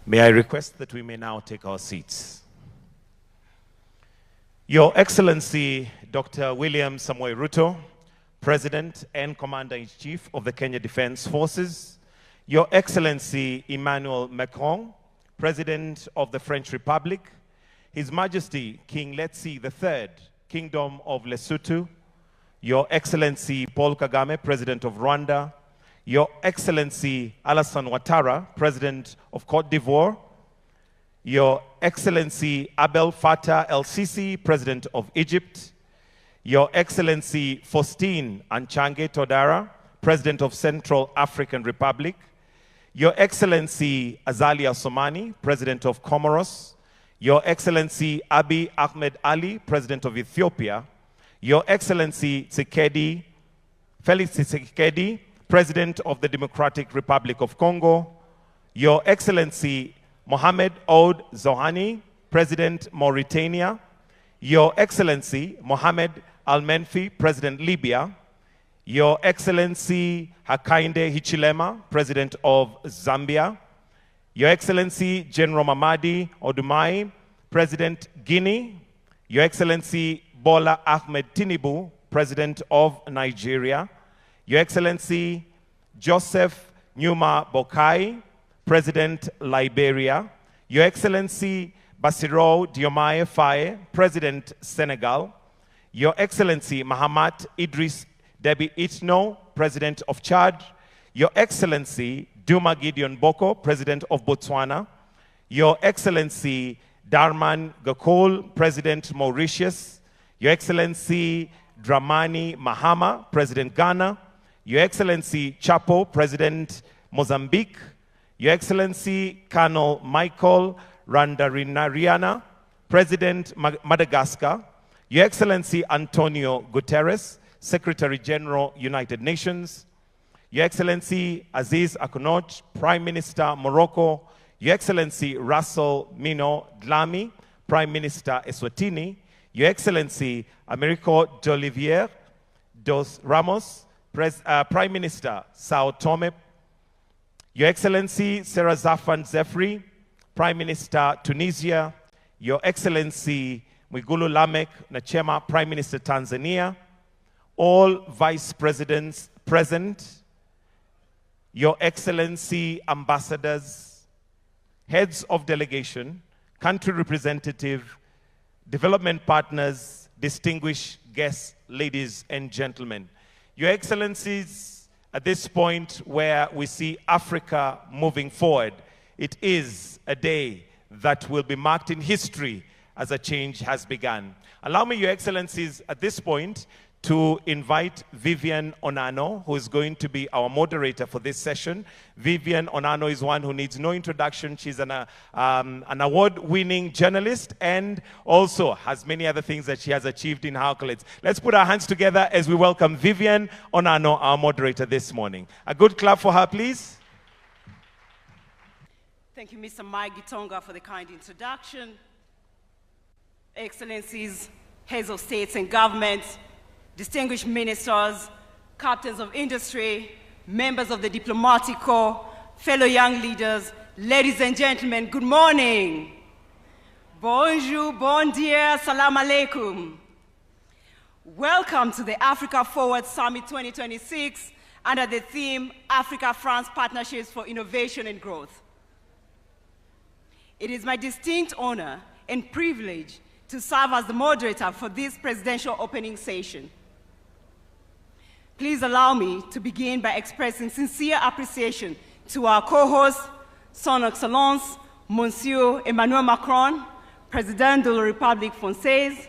May I request that we may now take our seats. Your Excellency, Dr. William Samoei Ruto, President and Commander-in-Chief of the Kenya Defense Forces, Your Excellency Emmanuel Macron, President of the French Republic, His Majesty King Letsi III, Kingdom of Lesotho, Your Excellency Paul Kagame, President of Rwanda, Your Excellency Alassane Ouattara, President of Cote d'Ivoire, Your Excellency Abdel Fattah el-Sisi, President of Egypt, Your Excellency Faustin Anchange Todara, President of Central African Republic, Your Excellency Azali Assoumani, President of Comoros, Your Excellency Abiy Ahmed Ali, President of Ethiopia, Your Excellency Felix Tshisekedi, President of the Democratic Republic of Congo, Your Excellency Mohamed Ould Zohani, President Mauritania, Your Excellency Mohamed Al-Menfi, President Libya, Your Excellency Hakainde Hichilema, President of Zambia, Your Excellency General Mamadi Odumai, President Guinea, Your Excellency Bola Ahmed Tinubu, President of Nigeria, Your Excellency Joseph Nyuma Boakai, President Liberia, Your Excellency Bassirou Diomaye Faye, President Senegal, Your Excellency Mahamat Idris Deby Itno, President of Chad, Your Excellency Duma Gideon Boko, President of Botswana, Your Excellency Darman Gakol, President Mauritius, Your Excellency Dramani Mahama, President Ghana, Your Excellency Chapo, President Mozambique, Your Excellency Colonel Michael Randarinariana, President Madagascar, Your Excellency Antonio Guterres, Secretary General, United Nations, Your Excellency Aziz Akonoj, Prime Minister Morocco, Your Excellency Russell Mino Dlami, Prime Minister Eswatini, Your Excellency Americo d'Olivier dos Ramos, Prime Minister Sao Tome, Your Excellency Serazafan Zefri, Prime Minister Tunisia, Your Excellency Mwigulu Lameck Nachema, Prime Minister Tanzania, all Vice Presidents present, Your Excellency Ambassadors, Heads of Delegation, Country Representative, Development Partners, distinguished guests, ladies and gentlemen. Your Excellencies, at this point where we see Africa moving forward, it is a day that will be marked in history as a change has begun. Allow me, Your Excellencies, at this point to invite Vivian Onano, who is going to be our moderator for this session. Vivian Onano is one who needs no introduction. She's an award-winning journalist and also has many other things that she has achieved in her accolades. Let's put our hands together as we welcome Vivian Onano, our moderator this morning. A good clap for her, please. Thank you, Mr. Mike Gitonga, for the kind introduction. Excellencies, heads of states and governments, distinguished ministers, captains of industry, members of the diplomatic corps, fellow young leaders, ladies and gentlemen, good morning. Bonjour, bon dia, salam alaikum. Welcome to the Africa Forward Summit 2026 under the theme Africa-France Partnerships for Innovation and Growth. It is my distinct honor and privilege to serve as the moderator for this presidential opening session. Please allow me to begin by expressing sincere appreciation to our co-host, Son Excellence, Monsieur Emmanuel Macron, President de la République Française,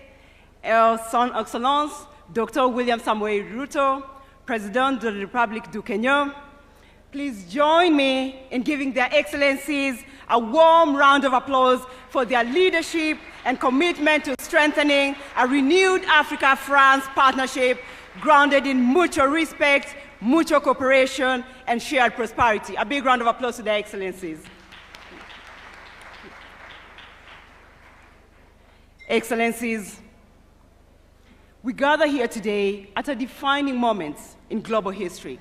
Son Excellence, Dr. William Samoei Ruto, President de la République du Kenya. Please join me in giving their excellencies a warm round of applause for their leadership and commitment to strengthening a renewed Africa-France partnership grounded in mutual respect, mutual cooperation, and shared prosperity. A big round of applause to their excellencies. Excellencies, we gather here today at a defining moment in global history.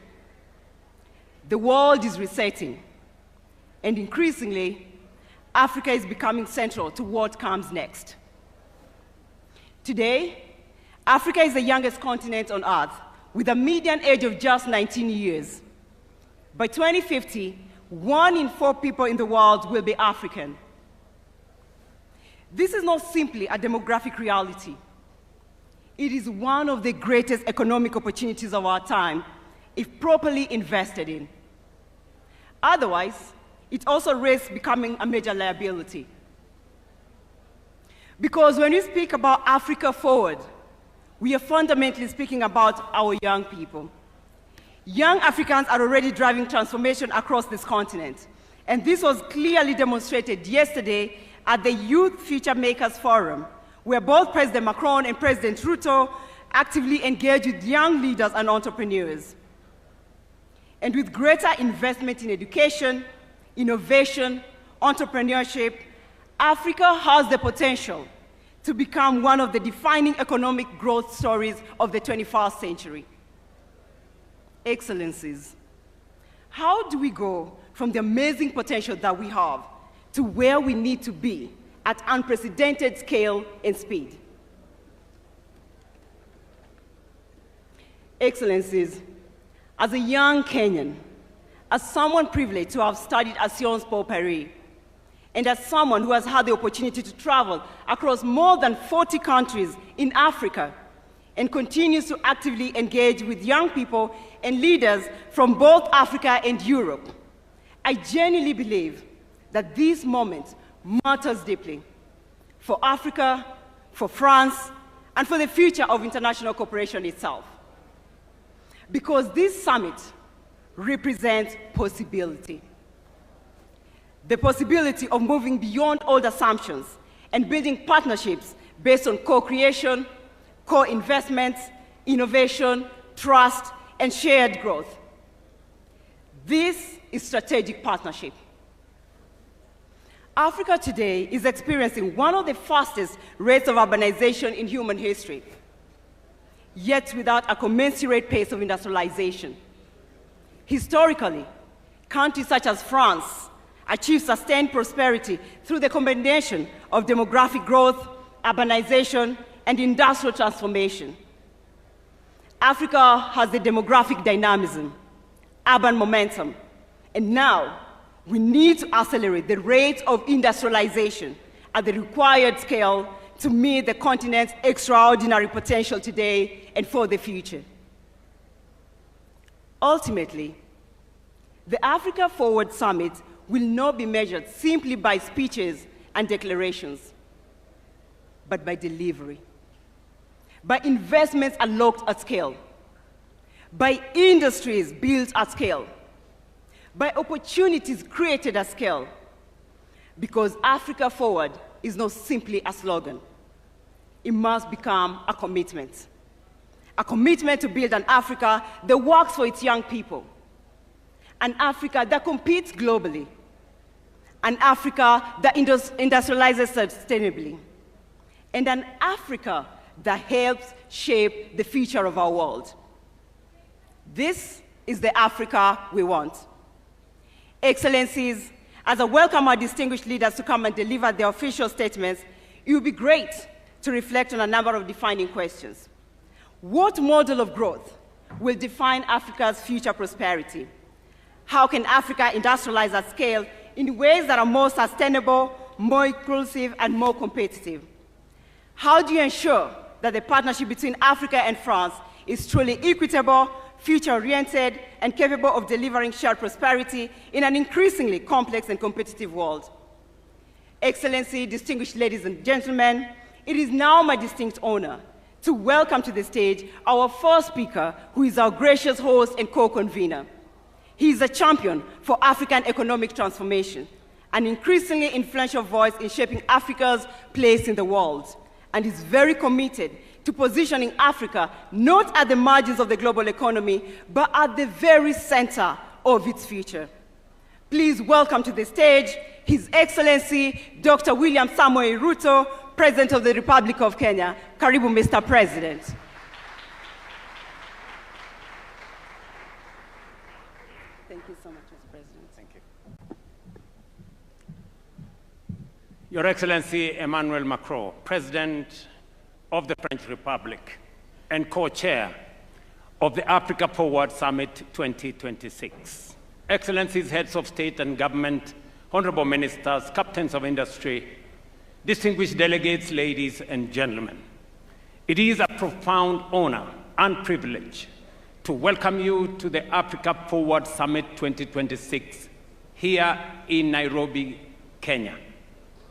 The world is resetting, and increasingly, Africa is becoming central to what comes next. Today, Africa is the youngest continent on Earth, with a median age of just 19 years. By 2050, 1 in 4 people in the world will be African. This is not simply a demographic reality. It is one of the greatest economic opportunities of our time, if properly invested in. Otherwise, it also risks becoming a major liability. Because when we speak about Africa forward, we are fundamentally speaking about our young people. Young Africans are already driving transformation across this continent, and this was clearly demonstrated yesterday at the Youth Future Makers Forum, where both President Macron and President Ruto actively engage with young leaders and entrepreneurs. And with greater investment in education, innovation, entrepreneurship, Africa has the potential to become one of the defining economic growth stories of the 21st century. Excellencies, how do we go from the amazing potential that we have to where we need to be at unprecedented scale and speed? Excellencies, as a young Kenyan, as someone privileged to have studied at Sciences Po Paris, and as someone who has had the opportunity to travel across more than 40 countries in Africa and continues to actively engage with young people and leaders from both Africa and Europe, I genuinely believe that this moment matters deeply for Africa, for France, and for the future of international cooperation itself. Because this summit represents possibility. The possibility of moving beyond old assumptions and building partnerships based on co-creation, co-investments, innovation, trust, and shared growth. This is strategic partnership. Africa today is experiencing one of the fastest rates of urbanization in human history, yet without a commensurate pace of industrialization. Historically, countries such as France achieved sustained prosperity through the combination of demographic growth, urbanization, and industrial transformation. Africa has the demographic dynamism, urban momentum, and now we need to accelerate the rate of industrialization at the required scale to meet the continent's extraordinary potential today and for the future. Ultimately, the Africa Forward Summit will not be measured simply by speeches and declarations, but by delivery, by investments unlocked at scale, by industries built at scale, by opportunities created at scale, because Africa Forward is not simply a slogan. It must become a commitment to build an Africa that works for its young people, an Africa that competes globally, an Africa that industrializes sustainably, and an Africa that helps shape the future of our world. This is the Africa we want. Excellencies, as I welcome our distinguished leaders to come and deliver their official statements, it would be great to reflect on a number of defining questions. What model of growth will define Africa's future prosperity? How can Africa industrialize at scale in ways that are more sustainable, more inclusive, and more competitive? How do you ensure that the partnership between Africa and France is truly equitable, future-oriented, and capable of delivering shared prosperity in an increasingly complex and competitive world? Excellency, distinguished ladies and gentlemen, it is now my distinct honor to welcome to the stage our first speaker, who is our gracious host and co-convener. He is a champion for African economic transformation, an increasingly influential voice in shaping Africa's place in the world, and is very committed to positioning Africa not at the margins of the global economy, but at the very center of its future. Please welcome to the stage His Excellency Dr. William Samoei Ruto, President of the Republic of Kenya. Karibu, Mr. President. Your Excellency Emmanuel Macron, President of the French Republic and co-chair of the Africa Forward Summit 2026. Excellencies, heads of state and government, honorable ministers, captains of industry, distinguished delegates, ladies and gentlemen. It is a profound honor and privilege to welcome you to the Africa Forward Summit 2026 here in Nairobi, Kenya,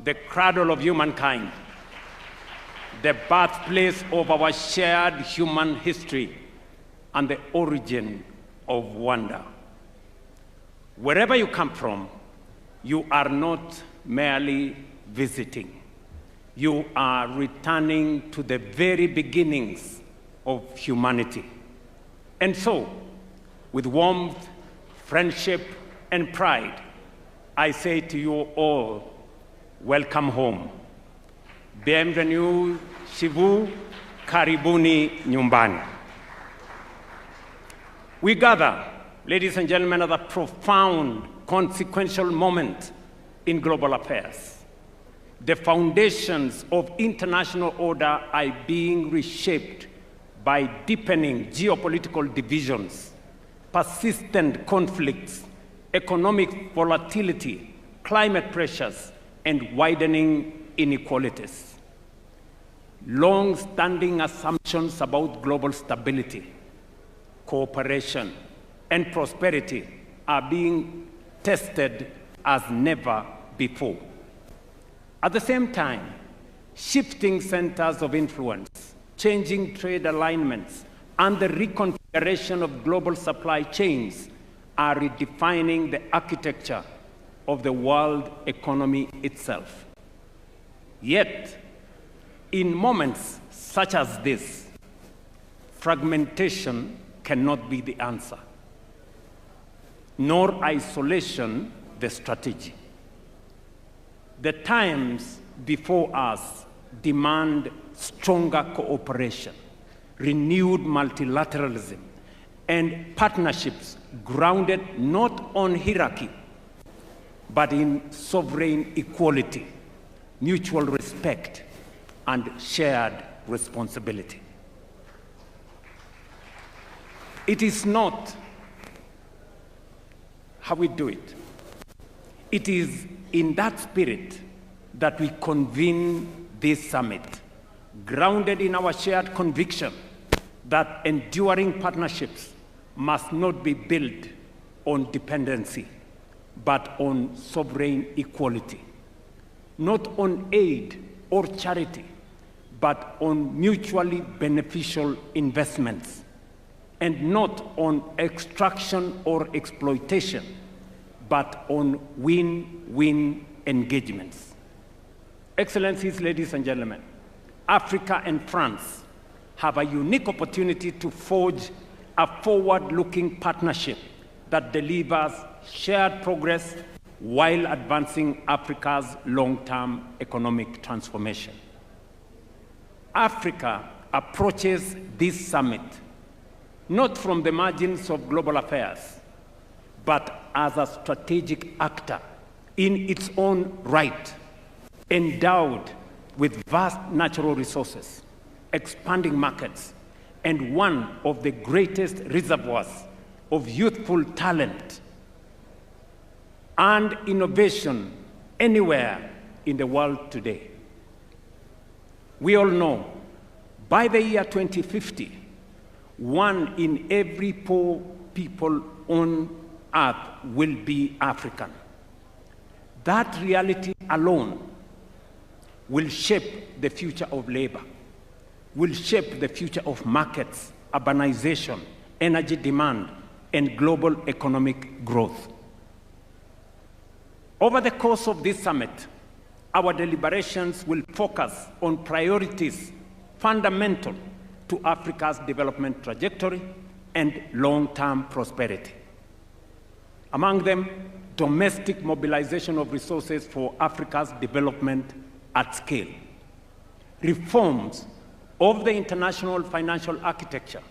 the cradle of humankind, the birthplace of our shared human history, and the origin of wonder. Wherever you come from, you are not merely visiting. You are returning to the very beginnings of humanity. And so, with warmth, friendship, and pride, I say to you all, welcome home. Bienvenue chez vous, karibuni nyumbani. We gather, ladies and gentlemen, at a profound, consequential moment in global affairs. The foundations of international order are being reshaped by deepening geopolitical divisions, persistent conflicts, economic volatility, climate pressures, and widening inequalities. Long-standing assumptions about global stability, cooperation, and prosperity are being tested as never before. At the same time, shifting centers of influence, changing trade alignments, and the reconfiguration of global supply chains are redefining the architecture of the world economy itself. Yet, in moments such as this, fragmentation cannot be the answer, nor isolation the strategy. The times before us demand stronger cooperation, renewed multilateralism, and partnerships grounded not on hierarchy, but in sovereign equality, mutual respect, and shared responsibility. It is not how we do it. It is in that spirit that we convene this summit, grounded in our shared conviction that enduring partnerships must not be built on dependency, but on sovereign equality, not on aid or charity, but on mutually beneficial investments, and not on extraction or exploitation, but on win-win engagements. Excellencies, ladies and gentlemen, Africa and France have a unique opportunity to forge a forward-looking partnership that delivers shared progress while advancing Africa's long-term economic transformation. Africa approaches this summit not from the margins of global affairs, but as a strategic actor in its own right, endowed with vast natural resources, expanding markets, and one of the greatest reservoirs of youthful talent and innovation anywhere in the world today. We all know by the year 2050, 1 in every 4 people on earth will be African. That reality alone will shape the future of labor, will shape the future of markets, urbanization, energy demand, and global economic growth. Over the course of this summit, our deliberations will focus on priorities fundamental to Africa's development trajectory and long-term prosperity. Among them, domestic mobilization of resources for Africa's development at scale, reforms of the international financial architecture,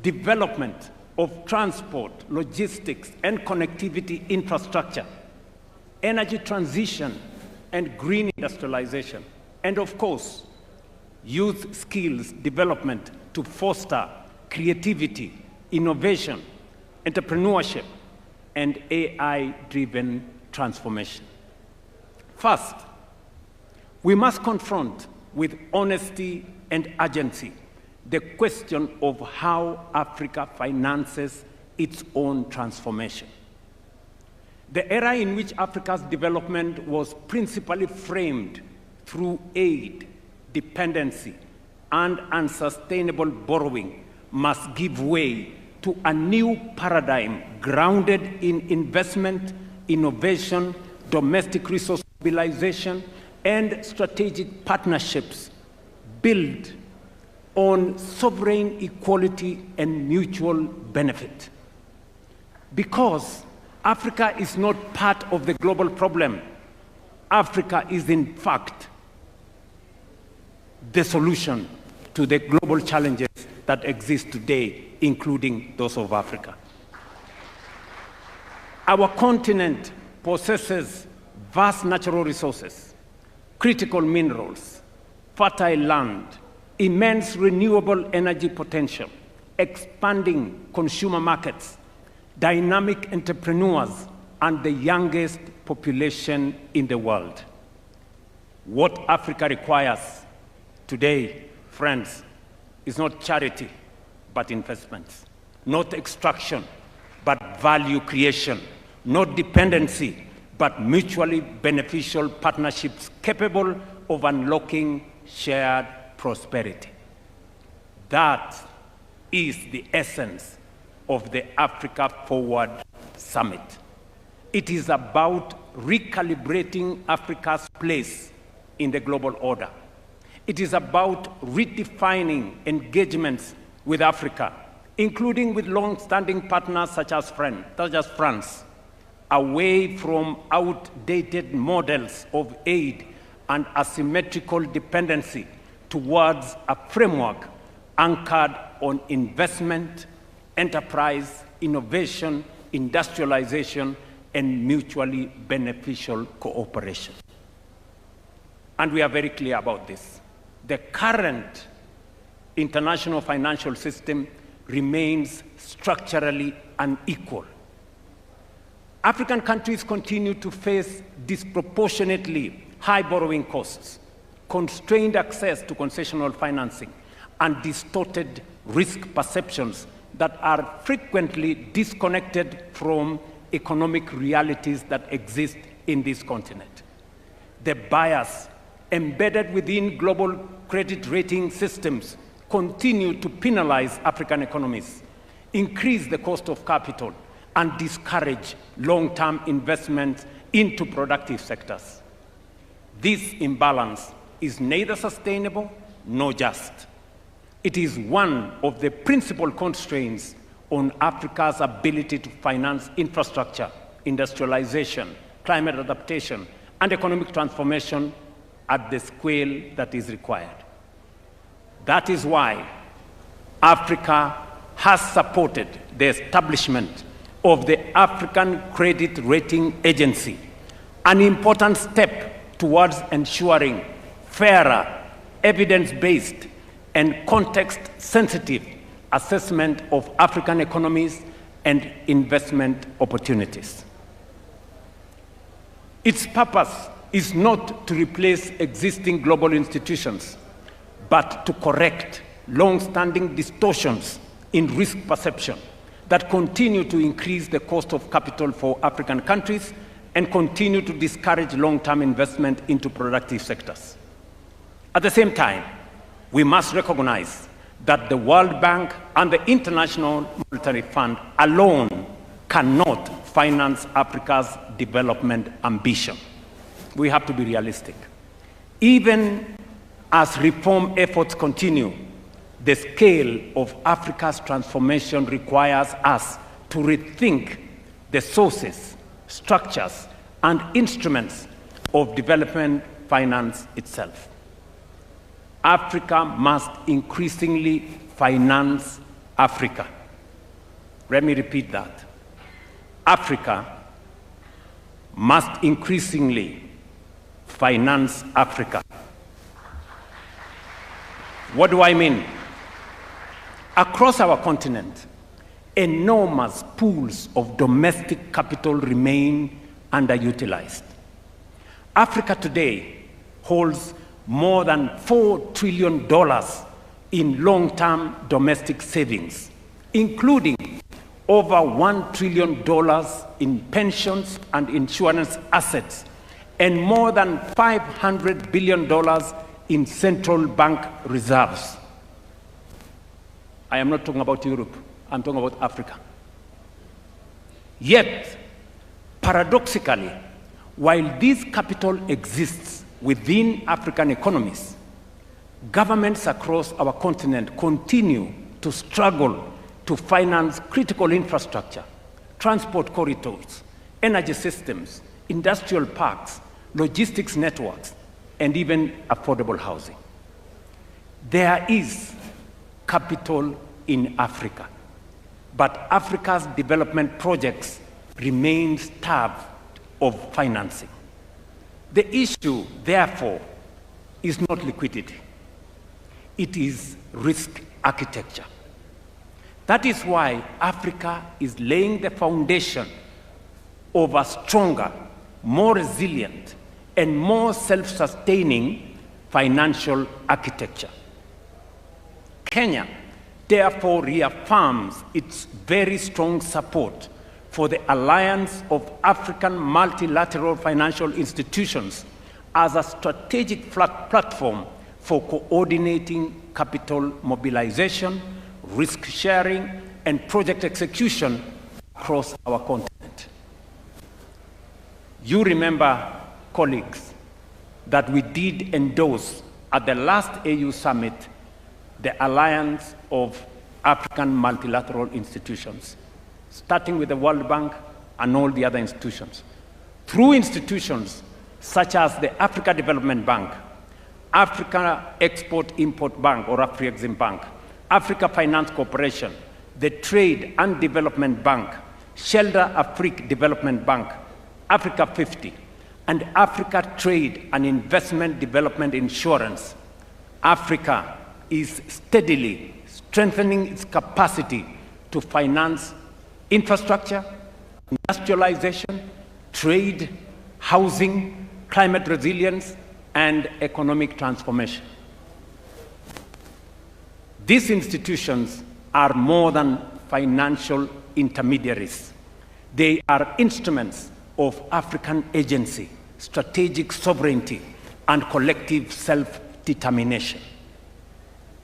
development of transport, logistics, and connectivity infrastructure, energy transition, and green industrialization, and of course, youth skills development to foster creativity, innovation, entrepreneurship, and AI-driven transformation. First, we must confront with honesty and urgency the question of how Africa finances its own transformation. The era in which Africa's development was principally framed through aid, dependency, and unsustainable borrowing must give way to a new paradigm grounded in investment, innovation, domestic resource mobilization, and strategic partnerships built on sovereign equality and mutual benefit. Because Africa is not part of the global problem, Africa is in fact the solution to the global challenges that exist today, including those of Africa. Our continent possesses vast natural resources, critical minerals, fertile land, immense renewable energy potential, expanding consumer markets, dynamic entrepreneurs, and the youngest population in the world. What Africa requires today, friends, is not charity, but investments, not extraction, but value creation, not dependency, but mutually beneficial partnerships capable of unlocking shared prosperity. That is the essence of the Africa Forward Summit. It is about recalibrating Africa's place in the global order. It is about redefining engagements with Africa, including with long-standing partners such as France, away from outdated models of aid and asymmetrical dependency towards a framework anchored on investment, enterprise, innovation, industrialization, and mutually beneficial cooperation. And we are very clear about this. The current international financial system remains structurally unequal. African countries continue to face disproportionately high borrowing costs, constrained access to concessional financing, and distorted risk perceptions that are frequently disconnected from economic realities that exist in this continent. The bias embedded within global credit rating systems continue to penalize African economies, increase the cost of capital, and discourage long-term investments into productive sectors. This imbalance is neither sustainable nor just. It is one of the principal constraints on Africa's ability to finance infrastructure, industrialization, climate adaptation, and economic transformation at the scale that is required. That is why Africa has supported the establishment of the African Credit Rating Agency, an important step towards ensuring fairer, evidence-based, and context-sensitive assessment of African economies and investment opportunities. Its purpose is not to replace existing global institutions, but to correct long-standing distortions in risk perception that continue to increase the cost of capital for African countries and continue to discourage long-term investment into productive sectors. At the same time, we must recognize that the World Bank and the International Monetary Fund alone cannot finance Africa's development ambition. We have to be realistic. Even as reform efforts continue, the scale of Africa's transformation requires us to rethink the sources, structures, and instruments of development finance itself. Africa must increasingly finance Africa. Let me repeat that. Africa must increasingly finance Africa. What do I mean? Across our continent, enormous pools of domestic capital remain underutilized. Africa today holds more than $4 trillion in long-term domestic savings, including over $1 trillion in pensions and insurance assets, and more than $500 billion in central bank reserves. I am not talking about Europe, I'm talking about Africa. Yet, paradoxically, while this capital exists within African economies, governments across our continent continue to struggle to finance critical infrastructure, transport corridors, energy systems, industrial parks, logistics networks, and even affordable housing. There is capital in Africa, but Africa's development projects remain starved of financing. The issue, therefore, is not liquidity. It is risk architecture. That is why Africa is laying the foundation of a stronger, more resilient, and more self-sustaining financial architecture. Kenya, therefore, reaffirms its very strong support for the Alliance of African Multilateral Financial Institutions as a strategic platform for coordinating capital mobilization, risk sharing, and project execution across our continent. You remember, colleagues, that we did endorse at the last AU summit the Alliance of African Multilateral Institutions, starting with the World Bank and all the other institutions. Through institutions such as the Africa Development Bank, Africa Export-Import Bank, or Afrexim Bank, Africa Finance Corporation, the Trade and Development Bank, Shelter Afrique Development Bank, Africa 50, and Africa Trade and Investment Development Insurance, Africa is steadily strengthening its capacity to finance infrastructure, industrialization, trade, housing, climate resilience, and economic transformation. These institutions are more than financial intermediaries. They are instruments of African agency, strategic sovereignty, and collective self-determination.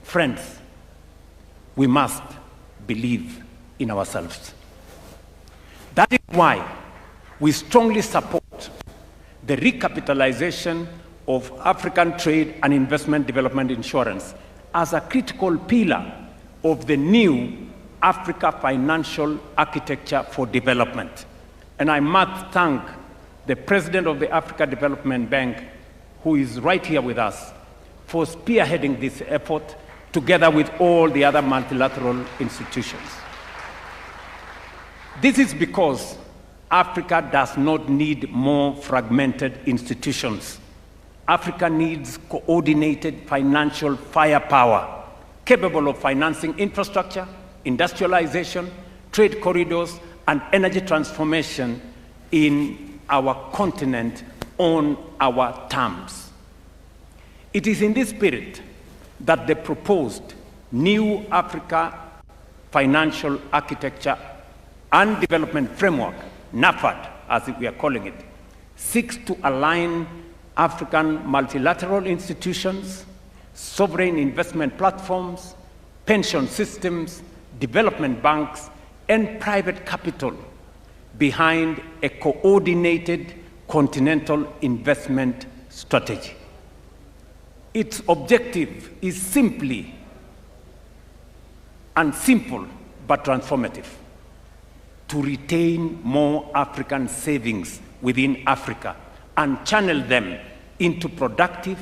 Friends, we must believe in ourselves. That is why we strongly support the recapitalization of African Trade and Investment Development Insurance as a critical pillar of the new Africa financial architecture for development. And I must thank the President of the Africa Development Bank, who is right here with us, for spearheading this effort together with all the other multilateral institutions. This is because Africa does not need more fragmented institutions. Africa needs coordinated financial firepower, capable of financing infrastructure, industrialization, trade corridors, and energy transformation in our continent on our terms. It is in this spirit that the proposed new Africa financial architecture and development framework, NAFAD, as we are calling it, seeks to align African multilateral institutions, sovereign investment platforms, pension systems, development banks, and private capital behind a coordinated continental investment strategy. Its objective is simply and simple but transformative: to retain more African savings within Africa and channel them into productive,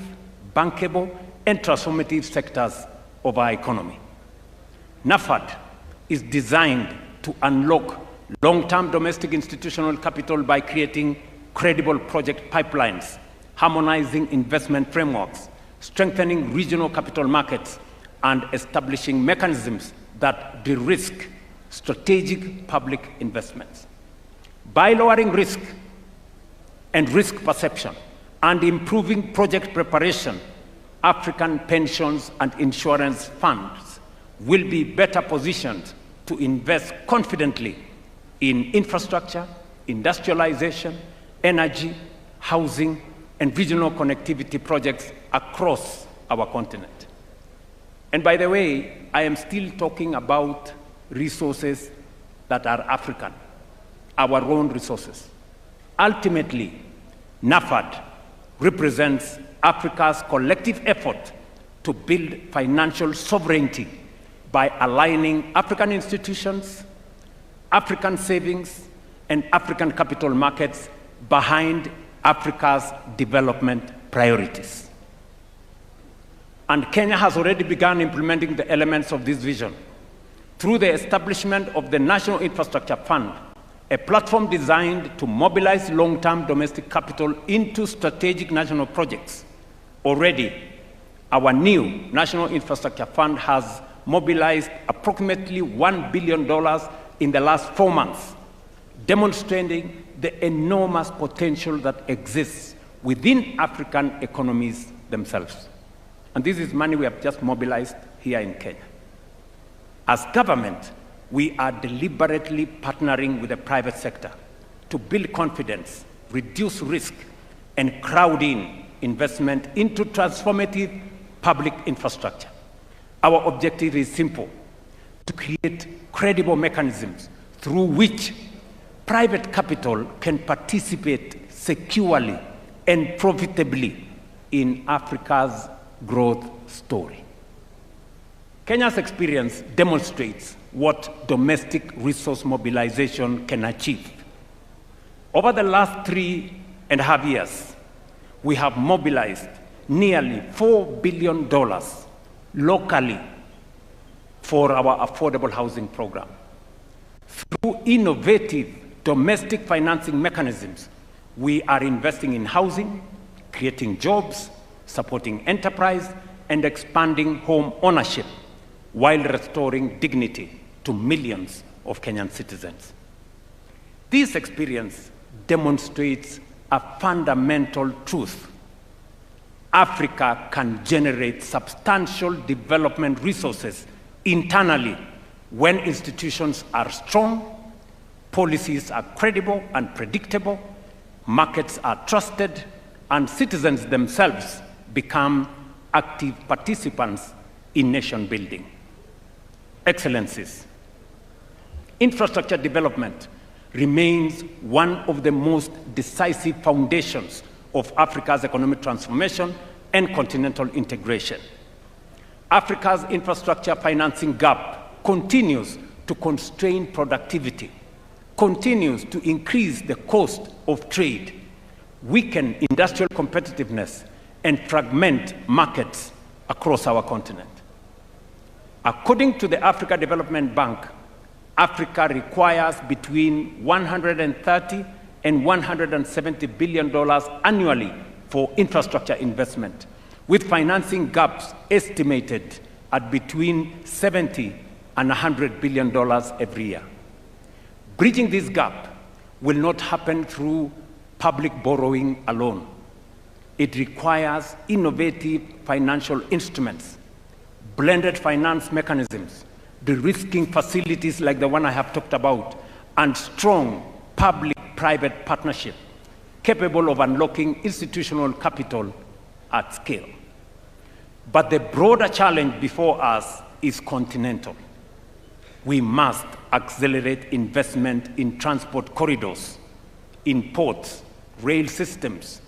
bankable, and transformative sectors of our economy. NAFAD is designed to unlock long-term domestic institutional capital by creating credible project pipelines harmonizing investment frameworks, strengthening regional capital markets, and establishing mechanisms that de-risk strategic public investments. By lowering risk and risk perception and improving project preparation, African pensions and insurance funds will be better positioned to invest confidently in infrastructure, industrialization, energy, housing, and regional connectivity projects across our continent. And by the way, I am still talking about resources that are African, our own resources. Ultimately, NAFAD represents Africa's collective effort to build financial sovereignty by aligning African institutions, African savings, and African capital markets behind Africa's development priorities. And Kenya has already begun implementing the elements of this vision through the establishment of the National Infrastructure Fund, a platform designed to mobilize long-term domestic capital into strategic national projects. Already, our new National Infrastructure Fund has mobilized approximately $1 billion in the last 4 months, demonstrating the enormous potential that exists within African economies themselves. And this is money we have just mobilized here in Kenya. As government, we are deliberately partnering with the private sector to build confidence, reduce risk, and crowd in investment into transformative public infrastructure. Our objective is simple: to create credible mechanisms through which private capital can participate securely and profitably in Africa's growth story. Kenya's experience demonstrates what domestic resource mobilization can achieve. Over the last 3.5 years, we have mobilized nearly $4 billion locally for our affordable housing program. Through innovative domestic financing mechanisms, we are investing in housing, creating jobs, supporting enterprise, and expanding home ownership while restoring dignity to millions of Kenyan citizens. This experience demonstrates a fundamental truth. Africa can generate substantial development resources internally when institutions are strong, policies are credible and predictable, markets are trusted, and citizens themselves become active participants in nation building. Excellencies, infrastructure development remains one of the most decisive foundations of Africa's economic transformation and continental integration. Africa's infrastructure financing gap continues to constrain productivity, continues to increase the cost of trade, weaken industrial competitiveness, and fragment markets across our continent. According to the Africa Development Bank, Africa requires between $130 and $170 billion annually for infrastructure investment, with financing gaps estimated at between $70 and $100 billion every year. Bridging this gap will not happen through public borrowing alone. It requires innovative financial instruments, blended finance mechanisms, de-risking facilities like the one I have talked about, and strong public-private partnership capable of unlocking institutional capital at scale. But the broader challenge before us is continental. We must accelerate investment in transport corridors, in ports, rail systems,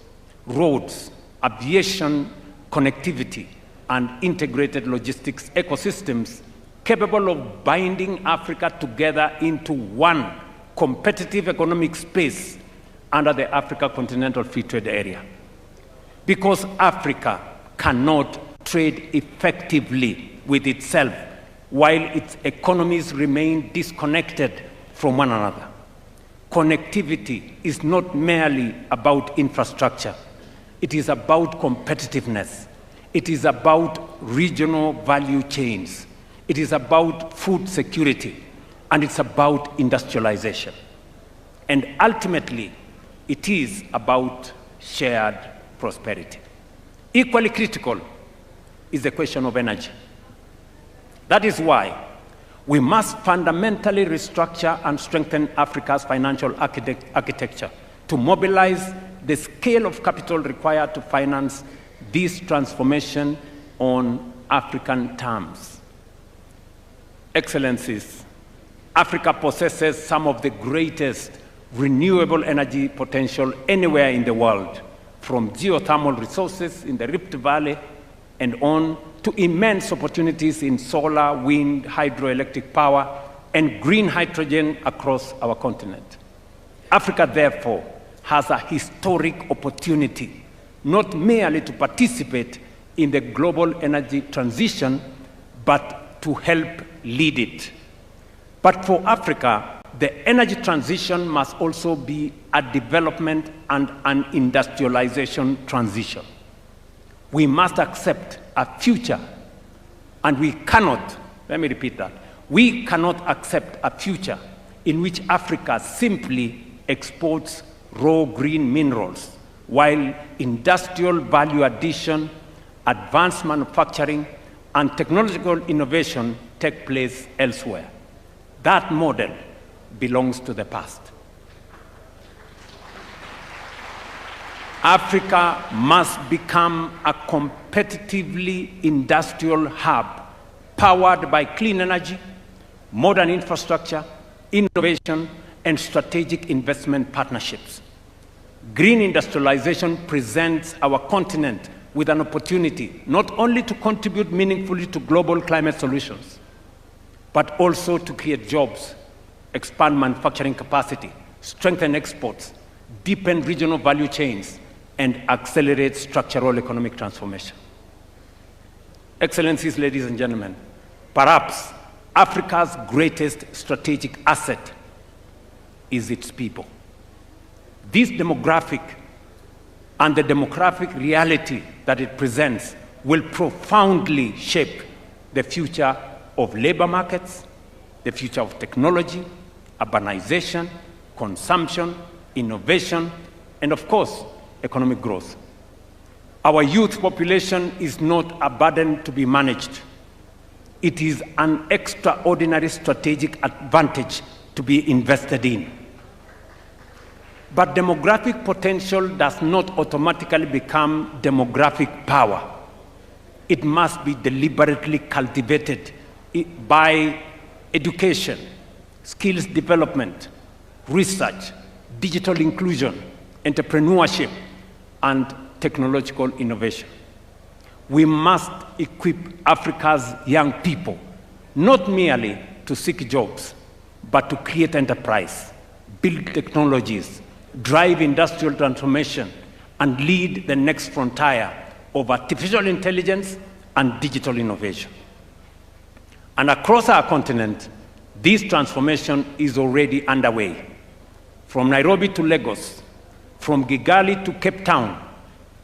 roads, aviation connectivity, and integrated logistics ecosystems capable of binding Africa together into one competitive economic space under the Africa Continental Free Trade Area. Because Africa cannot trade effectively with itself while its economies remain disconnected from one another. Connectivity is not merely about infrastructure. It is about competitiveness. It is about regional value chains. It is about food security. And it's about industrialization. And ultimately, it is about shared prosperity. Equally critical is the question of energy. That is why we must fundamentally restructure and strengthen Africa's financial architecture to mobilize the scale of capital required to finance this transformation on African terms. Excellencies, Africa possesses some of the greatest renewable energy potential anywhere in the world, from geothermal resources in the Rift Valley and on to immense opportunities in solar, wind, hydroelectric power, and green hydrogen across our continent. Africa, therefore, has a historic opportunity, not merely to participate in the global energy transition, but to help lead it. But for Africa, the energy transition must also be a development and an industrialization transition. We must accept a future, and we cannot, let me repeat that, we cannot accept a future in which Africa simply exports raw green minerals, while industrial value addition, advanced manufacturing, and technological innovation take place elsewhere. That model belongs to the past. Africa must become a competitively industrial hub powered by clean energy, modern infrastructure, innovation, and strategic investment partnerships. Green industrialization presents our continent with an opportunity not only to contribute meaningfully to global climate solutions, but also to create jobs, expand manufacturing capacity, strengthen exports, deepen regional value chains, and accelerate structural economic transformation. Excellencies, ladies and gentlemen, perhaps Africa's greatest strategic asset is its people. This demographic and the demographic reality that it presents will profoundly shape the future of labor markets, the future of technology, urbanization, consumption, innovation, and of course, economic growth. Our youth population is not a burden to be managed. It is an extraordinary strategic advantage to be invested in. But demographic potential does not automatically become demographic power. It must be deliberately cultivated by education, skills development, research, digital inclusion, entrepreneurship, and technological innovation. We must equip Africa's young people, not merely to seek jobs, but to create enterprise, build technologies, drive industrial transformation, and lead the next frontier of artificial intelligence and digital innovation. And across our continent, this transformation is already underway. From Nairobi to Lagos, from Kigali to Cape Town,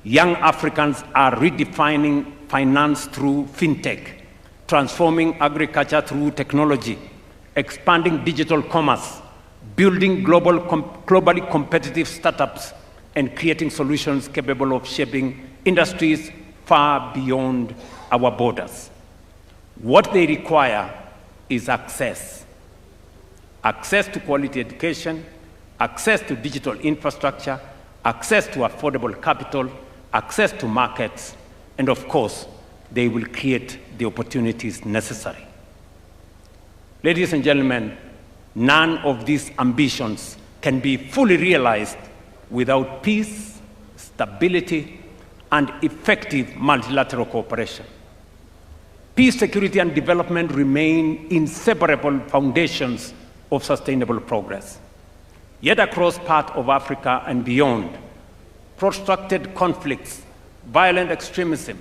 young Africans are redefining finance through fintech, transforming agriculture through technology, expanding digital commerce, building globally competitive startups, and creating solutions capable of shaping industries far beyond our borders. What they require is access. Access to quality education, access to digital infrastructure, access to affordable capital, access to markets, and of course, they will create the opportunities necessary. Ladies and gentlemen, none of these ambitions can be fully realized without peace, stability, and effective multilateral cooperation. Peace, security, and development remain inseparable foundations of sustainable progress. Yet across parts of Africa and beyond, protracted conflicts, violent extremism,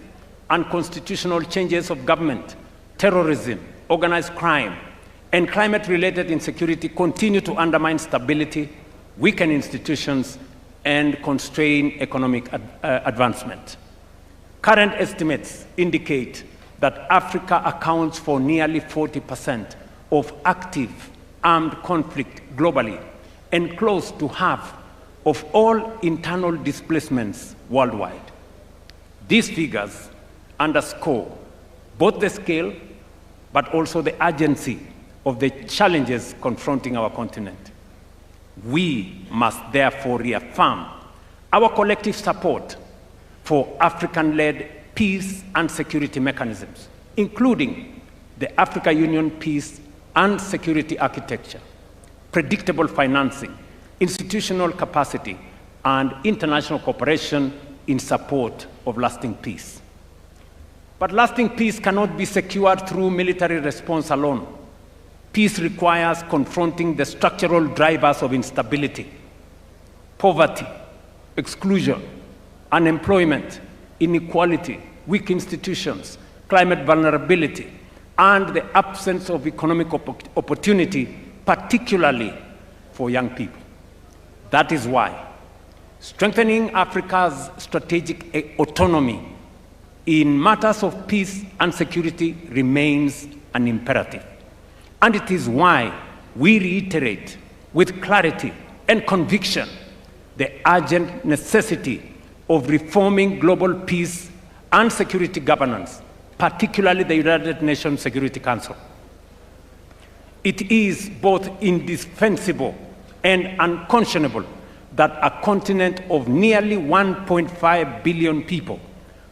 unconstitutional changes of government, terrorism, organized crime, and climate-related insecurity continue to undermine stability, weaken institutions, and constrain economic advancement. Current estimates indicate that Africa accounts for nearly 40% of active armed conflict globally and close to half of all internal displacements worldwide. These figures underscore both the scale but also the urgency of the challenges confronting our continent. We must therefore reaffirm our collective support for African-led peace and security mechanisms, including the Africa Union Peace and Security Architecture, predictable financing, institutional capacity, and international cooperation in support of lasting peace. But lasting peace cannot be secured through military response alone. Peace requires confronting the structural drivers of instability: poverty, exclusion, unemployment, inequality, weak institutions, climate vulnerability, and the absence of economic opportunity, particularly for young people. That is why strengthening Africa's strategic autonomy in matters of peace and security remains an imperative. And it is why we reiterate with clarity and conviction the urgent necessity of reforming global peace and security governance, particularly the United Nations Security Council. It is both indispensable and unconscionable that a continent of nearly 1.5 billion people,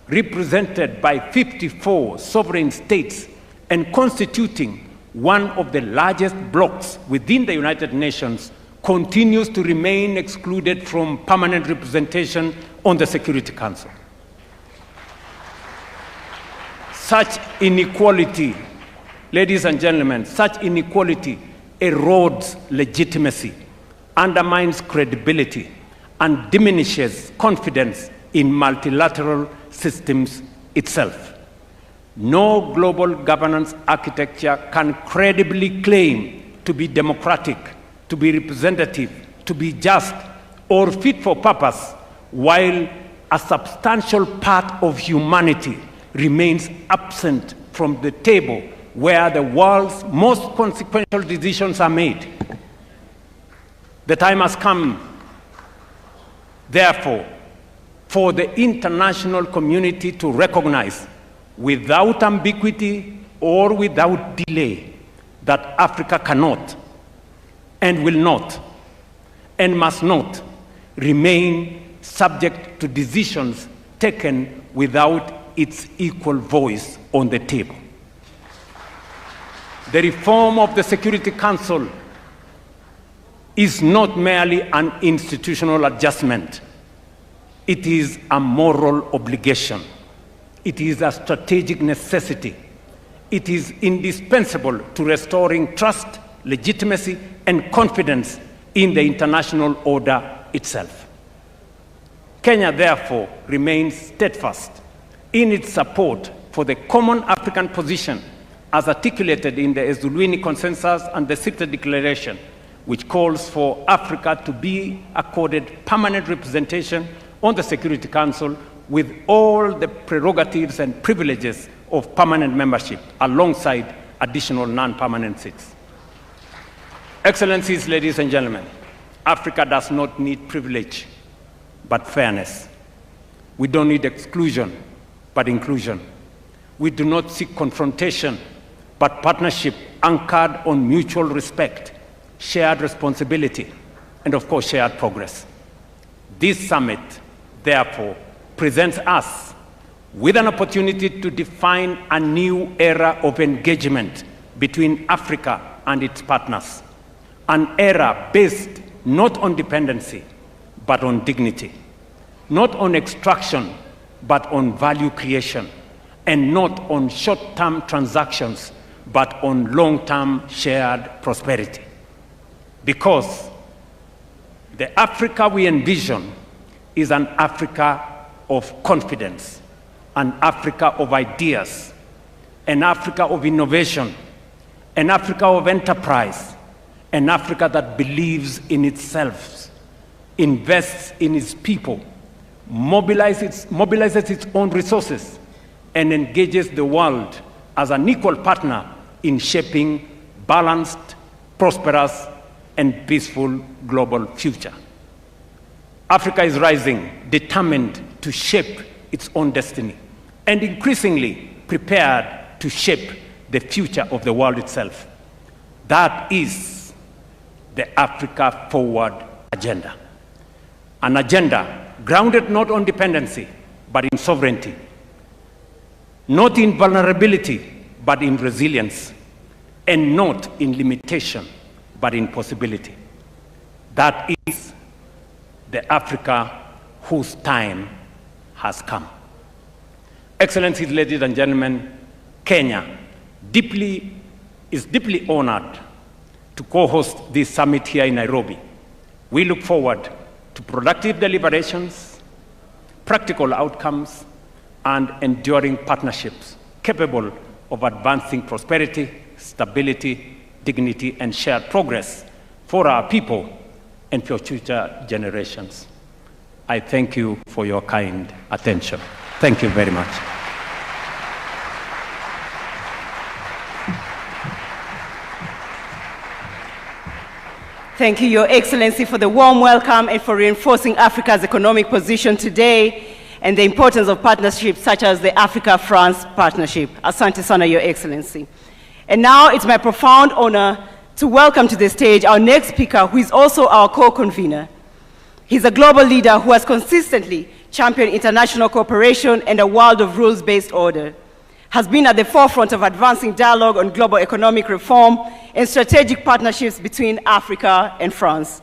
represented by 54 sovereign states and constituting one of the largest blocs within the United Nations, continues to remain excluded from permanent representation on the Security Council. Such inequality, ladies and gentlemen, such inequality erodes legitimacy, undermines credibility, and diminishes confidence in multilateral systems itself. No global governance architecture can credibly claim to be democratic, to be representative, to be just, or fit for purpose, while a substantial part of humanity remains absent from the table where the world's most consequential decisions are made. The time has come, therefore, for the international community to recognize, without ambiguity or without delay, that Africa cannot and will not and must not remain subject to decisions taken without its equal voice on the table. The reform of the Security Council is not merely an institutional adjustment. It is a moral obligation. It is a strategic necessity. It is indispensable to restoring trust, legitimacy, and confidence in the international order itself. Kenya, therefore, remains steadfast in its support for the common African position as articulated in the Ezulwini Consensus and the Cette Declaration, which calls for Africa to be accorded permanent representation on the Security Council with all the prerogatives and privileges of permanent membership, alongside additional non-permanent seats. Excellencies, ladies and gentlemen, Africa does not need privilege, but fairness. We don't need exclusion, but inclusion. We do not seek confrontation, but partnership anchored on mutual respect, shared responsibility, and of course, shared progress. This summit, therefore, presents us with an opportunity to define a new era of engagement between Africa and its partners, an era based not on dependency, but on dignity, not on extraction, but on value creation, and not on short-term transactions, but on long-term shared prosperity. Because the Africa we envision is an Africa of confidence, an Africa of ideas, an Africa of innovation, an Africa of enterprise, an Africa that believes in itself, invests in its people, mobilizes its own resources, and engages the world as an equal partner in shaping balanced, prosperous, and peaceful global future. Africa is rising, determined to shape its own destiny, and increasingly prepared to shape the future of the world itself. That is the Africa Forward agenda. An agenda grounded not on dependency, but in sovereignty. Not in vulnerability, but in resilience. And not in limitation, but in possibility. That is the Africa whose time has come. Excellencies, ladies and gentlemen, Kenya is deeply honored to co-host this summit here in Nairobi. We look forward to productive deliberations, practical outcomes, and enduring partnerships capable of advancing prosperity, stability, dignity, and shared progress for our people and for future generations. I thank you for your kind attention. Thank you very much. Thank you, Your Excellency, for the warm welcome and for reinforcing Africa's economic position today and the importance of partnerships such as the Africa-France partnership. Asante sana, Your Excellency. And now it's my profound honor to welcome to the stage our next speaker, who is also our co-convener. He's a global leader who has consistently championed international cooperation and a world of rules-based order, has been at the forefront of advancing dialogue on global economic reform and strategic partnerships between Africa and France.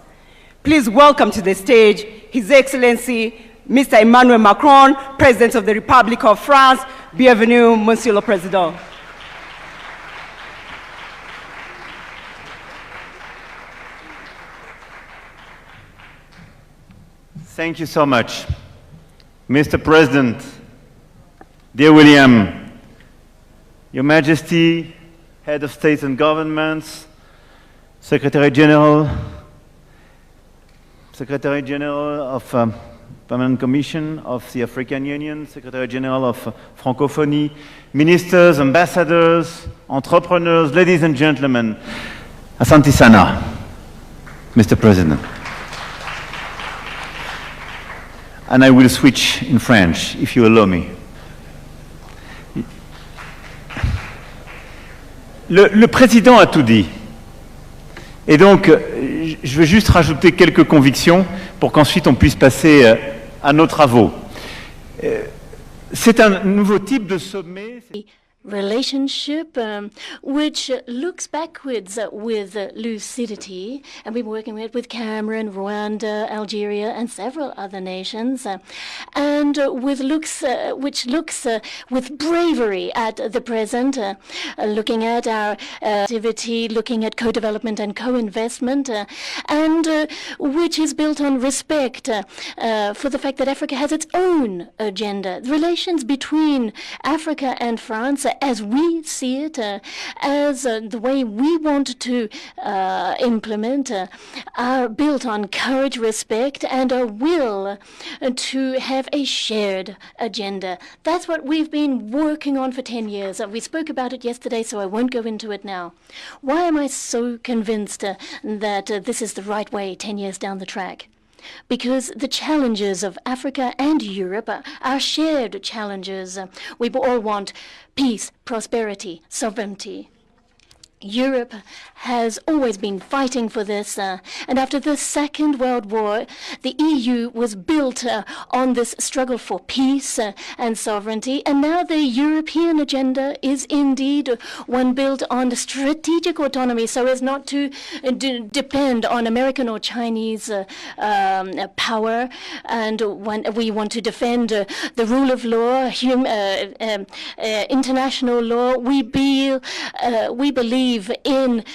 Please welcome to the stage His Excellency, Mr. Emmanuel Macron, President of the Republic of France. Bienvenue, Monsieur le Président. Thank you so much. Mr. President, dear William, Your Majesty, Head of States and Governments, Secretary General of Permanent Commission of the African Union, Secretary General of Francophonie, ministers, ambassadors, entrepreneurs, ladies and gentlemen, Asante sana, Mr. President. And I will switch in French, if you allow me. Le président a tout dit. Et donc, je vais juste rajouter quelques convictions pour qu'ensuite on puisse passer à nos travaux. C'est un nouveau type de sommet. Relationship which looks backwards with lucidity, and we've been working with Cameroon, Rwanda, Algeria, and several other nations, and with which looks with bravery at the present, looking at our activity, looking at co-development and co-investment, and which is built on respect for the fact that Africa has its own agenda. The relations between Africa and France, as we see it, as the way we want to implement, are built on courage, respect, and a will to have a shared agenda. That's what we've been working on for 10 years. We spoke about it yesterday, so I won't go into it now. Why am I so convinced that this is the right way 10 years down the track? Because the challenges of Africa and Europe are shared challenges. We all want peace, prosperity, sovereignty. Europe has always been fighting for this, and after the Second World War, the EU was built on this struggle for peace and sovereignty, and now the European agenda is indeed one built on strategic autonomy so as not to depend on American or Chinese power, and when we want to defend the rule of law, international law, we believe in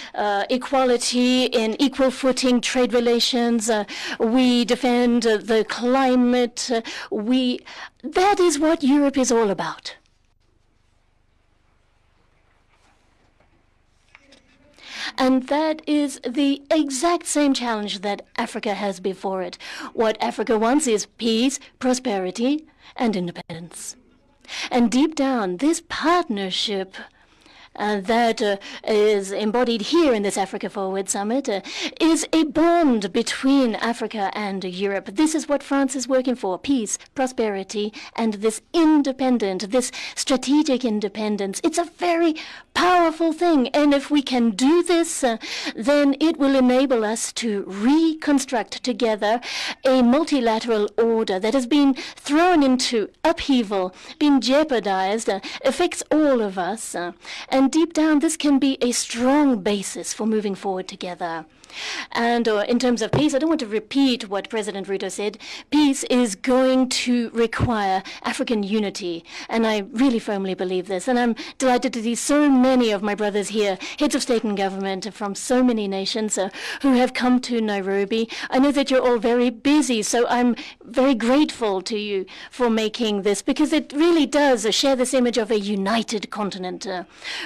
equality, in equal footing trade relations. We defend the climate. That is what Europe is all about. And that is the exact same challenge that Africa has before it. What Africa wants is peace, prosperity, and independence. And deep down, this partnership that is embodied here in this Africa Forward Summit is a bond between Africa and Europe. This is what France is working for: peace, prosperity, and this strategic independence. It's a very powerful thing, and if we can do this, then it will enable us to reconstruct together a multilateral order that has been thrown into upheaval, been jeopardized, affects all of us, and deep down, this can be a strong basis for moving forward together. And in terms of peace, I don't want to repeat what President Ruto said. Peace is going to require African unity, and I really firmly believe this. And I'm delighted to see so many of my brothers here, heads of state and government from so many nations who have come to Nairobi. I know that you're all very busy, so I'm very grateful to you for making this, because it really does share this image of a united continent,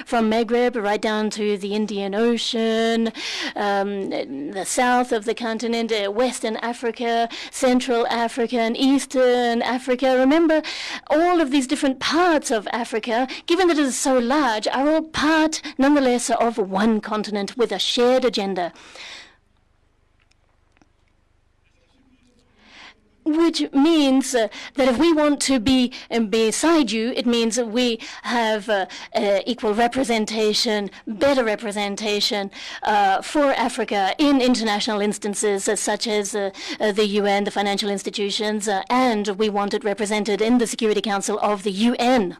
from Maghreb right down to the Indian Ocean, the south of the continent, Western Africa, Central Africa, and Eastern Africa. Remember, all of these different parts of Africa, given that it is so large, are all part, nonetheless, of one continent with a shared agenda. Which means that if we want to be beside you, it means that we have equal representation, better representation for Africa in international instances such as the UN, the financial institutions, and we want it represented in the Security Council of the UN.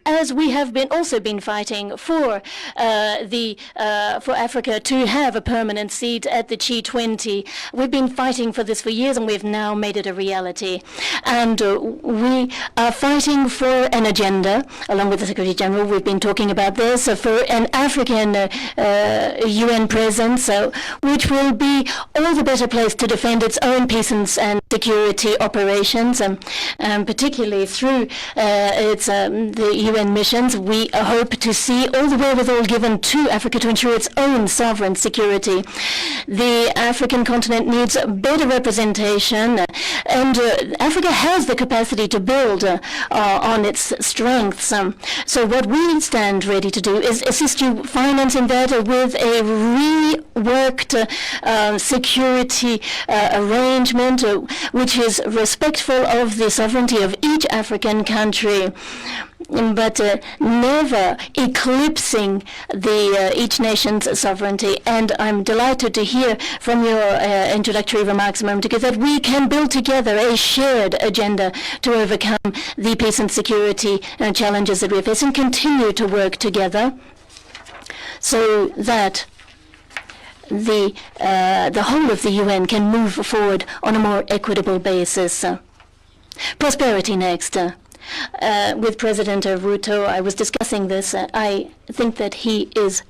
As we have also been fighting for Africa to have a permanent seat at the G20. We've been fighting for this for years, and we've now made it a reality. And we are fighting for an agenda, along with the Secretary General. We've been talking about this for an African UN presence, which will be all the better placed to defend its own peace and security operations, particularly through the UN missions. We hope to see all the wherewithal given to Africa to ensure its own sovereign security. The African continent needs better representation, and Africa has the capacity to build on its strengths. So what we stand ready to do is assist you financing that with a reworked security arrangement which is respectful of the sovereignty of each African country, but never eclipsing each nation's sovereignty. And I'm delighted to hear from your introductory remarks a moment ago that we can build together a shared agenda to overcome the peace and security challenges that we face, and continue to work together so that the whole of the UN can move forward on a more equitable basis. Prosperity next. With President Ruto, I was discussing this. I think that he is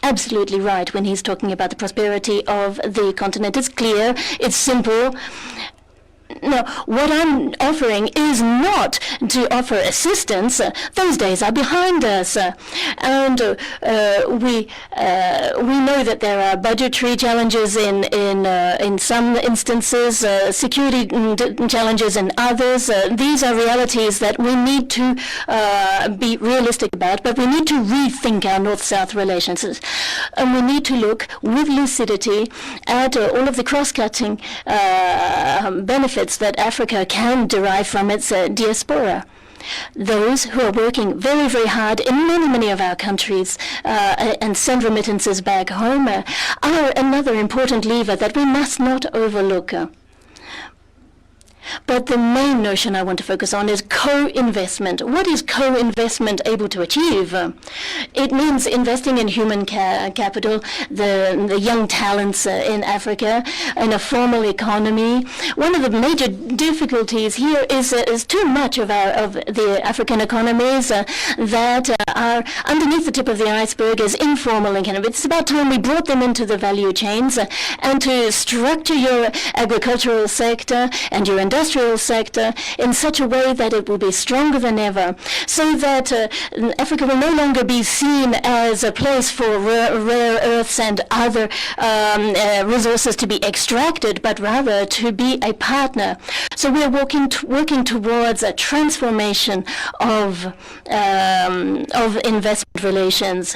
absolutely right when he's talking about the prosperity of the continent. It's clear, it's simple. Now, what I'm offering is not to offer assistance. Those days are behind us, and we know that there are budgetary challenges in some instances, security challenges in others. These are realities that we need to be realistic about, but we need to rethink our North-South relations, and we need to look with lucidity at all of the cross-cutting benefits that Africa can derive from its diaspora. Those who are working very, very hard in many, many of our countries and send remittances back home are another important lever that we must not overlook. But the main notion I want to focus on is co-investment. What is co-investment able to achieve? It means investing in human capital, the young talents in Africa, in a formal economy. One of the major difficulties here is too much of the African economies that are underneath the tip of the iceberg as informal economy. It's about time we brought them into the value chains and to structure your agricultural sector and your industrial industrial sector in such a way that it will be stronger than ever, so that Africa will no longer be seen as a place for rare earths and other resources to be extracted, but rather to be a partner. So we are working towards a transformation of investment relations,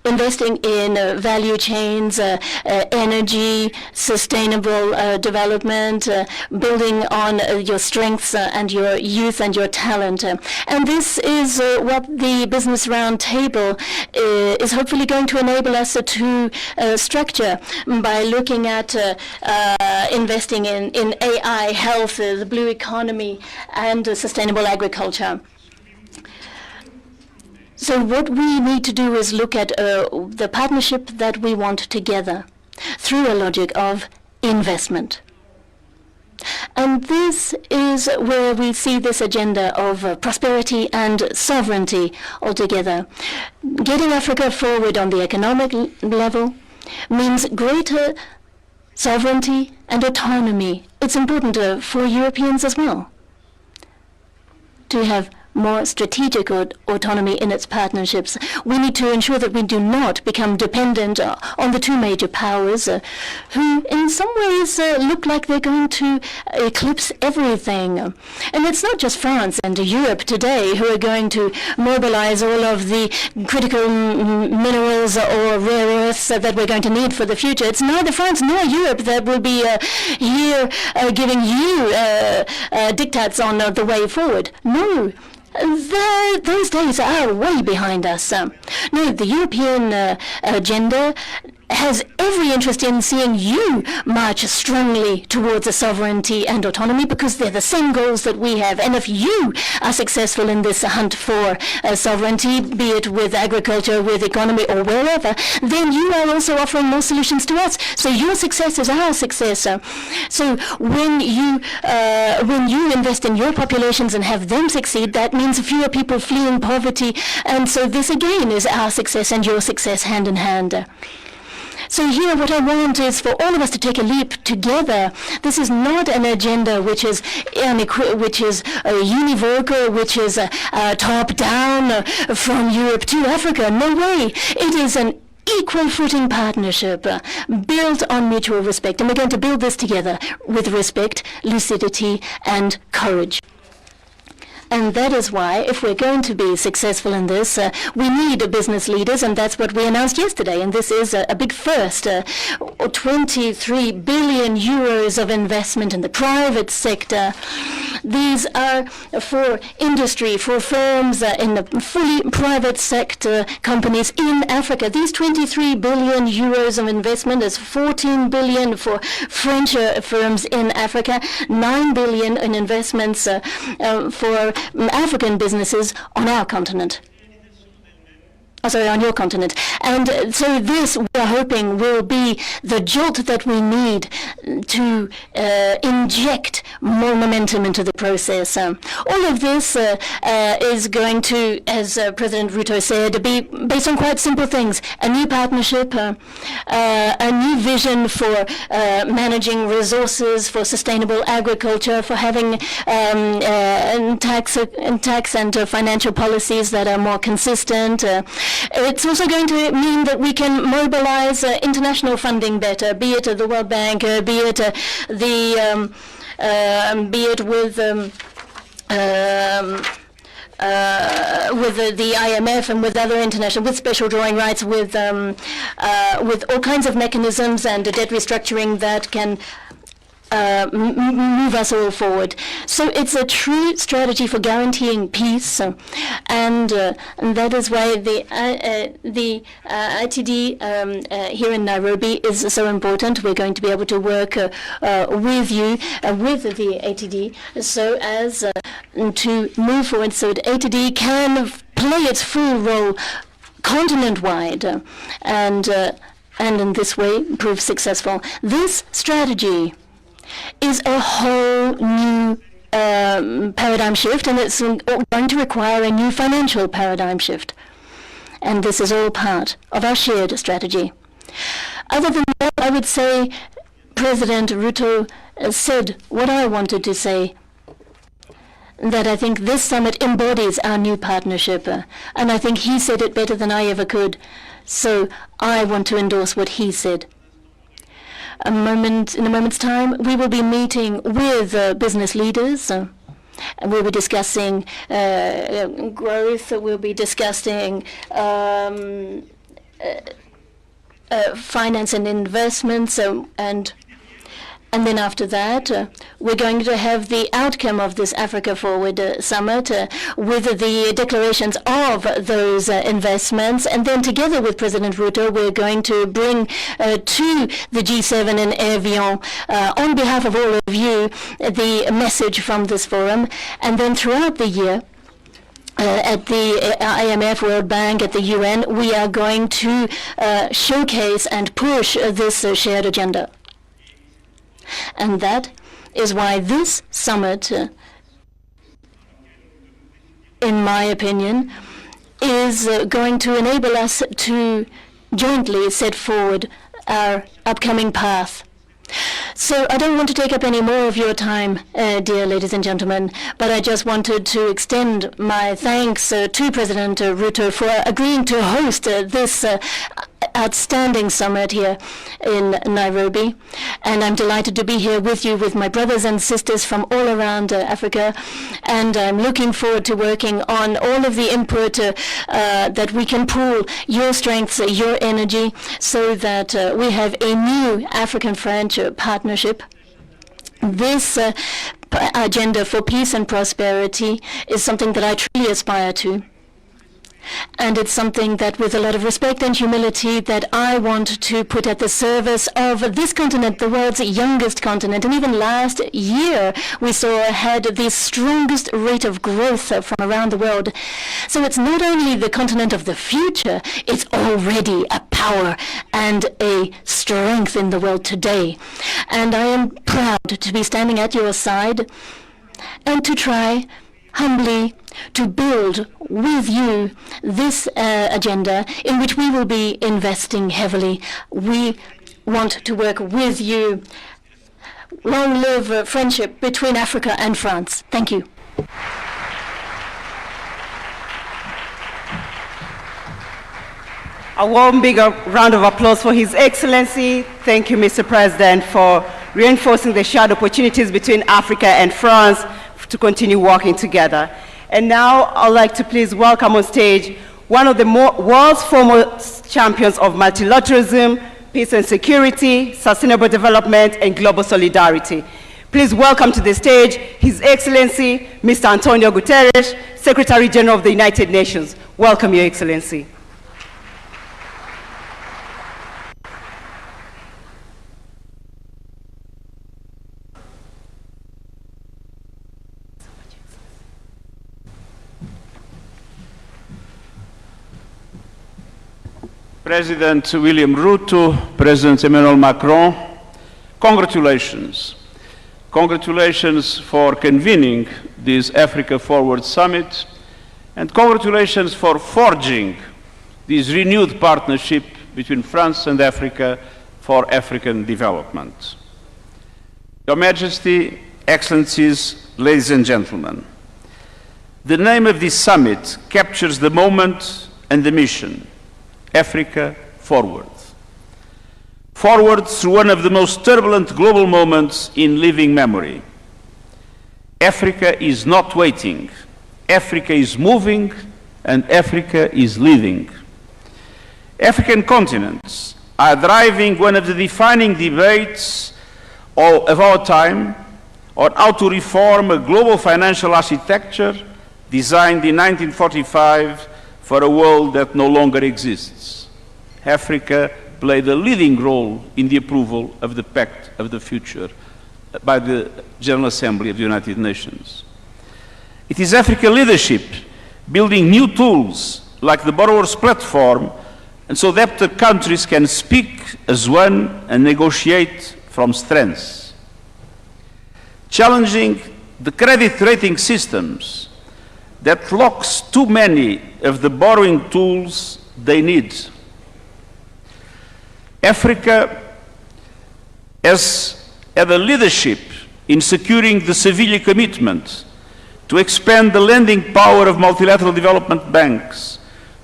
investing in value chains, energy, sustainable development, building on your strengths and your youth and your talent. And this is what the Business Roundtable is hopefully going to enable us to structure by looking at investing in AI, health, the blue economy, and sustainable agriculture. So what we need to do is look at the partnership that we want together through a logic of investment. And this is where we see this agenda of prosperity and sovereignty altogether. Getting Africa forward on the economic level means greater sovereignty and autonomy. It's important for Europeans as well to have more strategic autonomy in its partnerships. We need to ensure that we do not become dependent on the two major powers who in some ways look like they're going to eclipse everything. And it's not just France and Europe today who are going to mobilize all of the critical minerals or rare earths that we're going to need for the future. It's neither France nor Europe that will be here giving you diktats on the way forward. No. Those days are way behind us. No, the European agenda has every interest in seeing you march strongly towards a sovereignty and autonomy, because they're the same goals that we have. And if you are successful in this hunt for sovereignty, be it with agriculture, with economy, or wherever, then you are also offering more solutions to us. So your success is our success. So when you invest in your populations and have them succeed, that means fewer people fleeing poverty. And so this again is our success and your success hand in hand. So here what I want is for all of us to take a leap together. This is not an agenda which is univocal, which is top-down from Europe to Africa. No way. It is an equal footing partnership built on mutual respect. And we're going to build this together with respect, lucidity, and courage. And that is why, if we're going to be successful in this, we need business leaders, and that's what we announced yesterday. And this is a big first, 23 billion euros of investment in the private sector. These are for industry, for firms in the fully private sector companies in Africa. These 23 billion euros of investment is 14 billion for French firms in Africa, 9 billion in investments for African businesses on our continent. On your continent. And so this, we are hoping, will be the jolt that we need to inject more momentum into the process. All of this is going to, as President Ruto said, be based on quite simple things. A new partnership, a new vision for managing resources, for sustainable agriculture, for having tax and financial policies that are more consistent. It's also going to mean that we can mobilize international funding better, be it the World Bank, be it with the IMF and with other international, with special drawing rights, with all kinds of mechanisms and debt restructuring that can move us all forward. So it's a true strategy for guaranteeing peace, and that is why the ITD here in Nairobi is so important. We're going to be able to work with you, with the ATD, so as to move forward, so that ATD can play its full role continent-wide, and in this way prove successful. This strategy is a whole new paradigm shift, and it's going to require a new financial paradigm shift. And this is all part of our shared strategy. Other than that, I would say President Ruto said what I wanted to say, that I think this summit embodies our new partnership, and I think he said it better than I ever could, so I want to endorse what he said. In a moment's time, we will be meeting with business leaders, and we'll be discussing growth, we'll be discussing finance and investments, and then after that, we're going to have the outcome of this Africa Forward Summit with the declarations of those investments. And then together with President Ruto, we're going to bring to the G7 in Evian, on behalf of all of you, the message from this forum. And then throughout the year, at the IMF, World Bank, at the UN, we are going to showcase and push this shared agenda. And that is why this summit, in my opinion, is going to enable us to jointly set forward our upcoming path. So I don't want to take up any more of your time, dear ladies and gentlemen, but I just wanted to extend my thanks to President Ruto for agreeing to host this outstanding summit here in Nairobi. And I'm delighted to be here with you, with my brothers and sisters from all around Africa. And I'm looking forward to working on all of the input that we can pool, your strengths, your energy, so that we have a new African-French partnership. This agenda for peace and prosperity is something that I truly aspire to. And it's something that, with a lot of respect and humility, that I want to put at the service of this continent, the world's youngest continent. And even last year, we had the strongest rate of growth from around the world. So it's not only the continent of the future, it's already a power and a strength in the world today. And I am proud to be standing at your side and to try humbly to build with you this agenda in which we will be investing heavily. We want to work with you. Long live friendship between Africa and France. Thank you. A warm, big round of applause for His Excellency. Thank you, Mr. President, for reinforcing the shared opportunities between Africa and France to continue working together. And now I'd like to please welcome on stage one of the world's foremost champions of multilateralism, peace and security, sustainable development, and global solidarity. Please welcome to the stage His Excellency, Mr. Antonio Guterres, Secretary General of the United Nations. Welcome, Your Excellency. President William Ruto, President Emmanuel Macron, congratulations. Congratulations for convening this Africa Forward Summit, and congratulations for forging this renewed partnership between France and Africa for African development. Your Majesty, Excellencies, ladies and gentlemen, the name of this summit captures the moment and the mission. Africa Forward. Forward through one of the most turbulent global moments in living memory. Africa is not waiting. Africa is moving, and Africa is leading. African continents are driving one of the defining debates of our time on how to reform a global financial architecture designed in 1945 for a world that no longer exists. Africa played a leading role in the approval of the Pact of the Future by the General Assembly of the United Nations. It is African leadership building new tools like the Borrowers Platform, and so that the countries can speak as one and negotiate from strengths. Challenging the credit rating systems that locks too many of the borrowing tools they need. Africa has had a leadership in securing the Seville commitment to expand the lending power of multilateral development banks,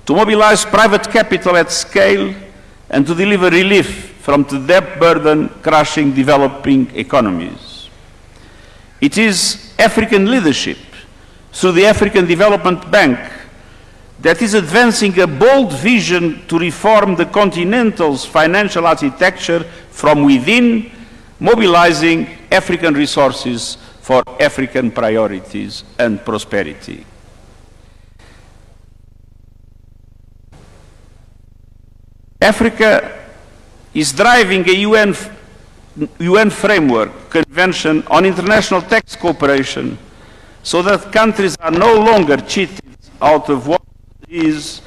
to mobilize private capital at scale, and to deliver relief from the debt burden crushing developing economies. It is African leadership through the African Development Bank that is advancing a bold vision to reform the continental's financial architecture from within, mobilizing African resources for African priorities and prosperity. Africa is driving a UN framework convention on international tax cooperation so that countries are no longer cheated out of what is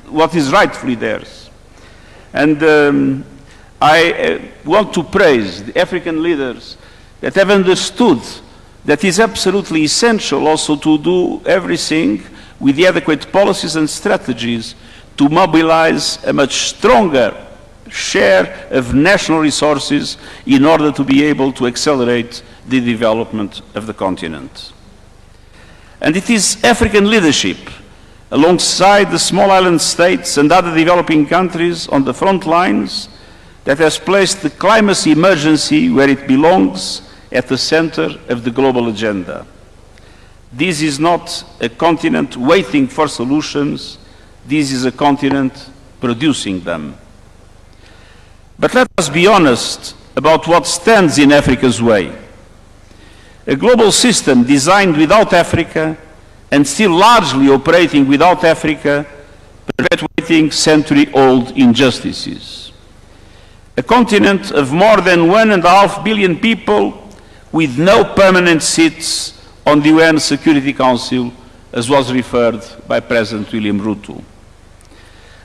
what is rightfully theirs. And I want to praise the African leaders that have understood that it's absolutely essential also to do everything with the adequate policies and strategies to mobilize a much stronger share of national resources in order to be able to accelerate the development of the continent. And it is African leadership, alongside the small island states and other developing countries on the front lines, that has placed the climate emergency where it belongs, at the center of the global agenda. This is not a continent waiting for solutions, this is a continent producing them. But let us be honest about what stands in Africa's way. A global system designed without Africa and still largely operating without Africa, perpetuating century-old injustices. A continent of more than 1.5 billion people with no permanent seats on the UN Security Council, as was referred by President William Ruto.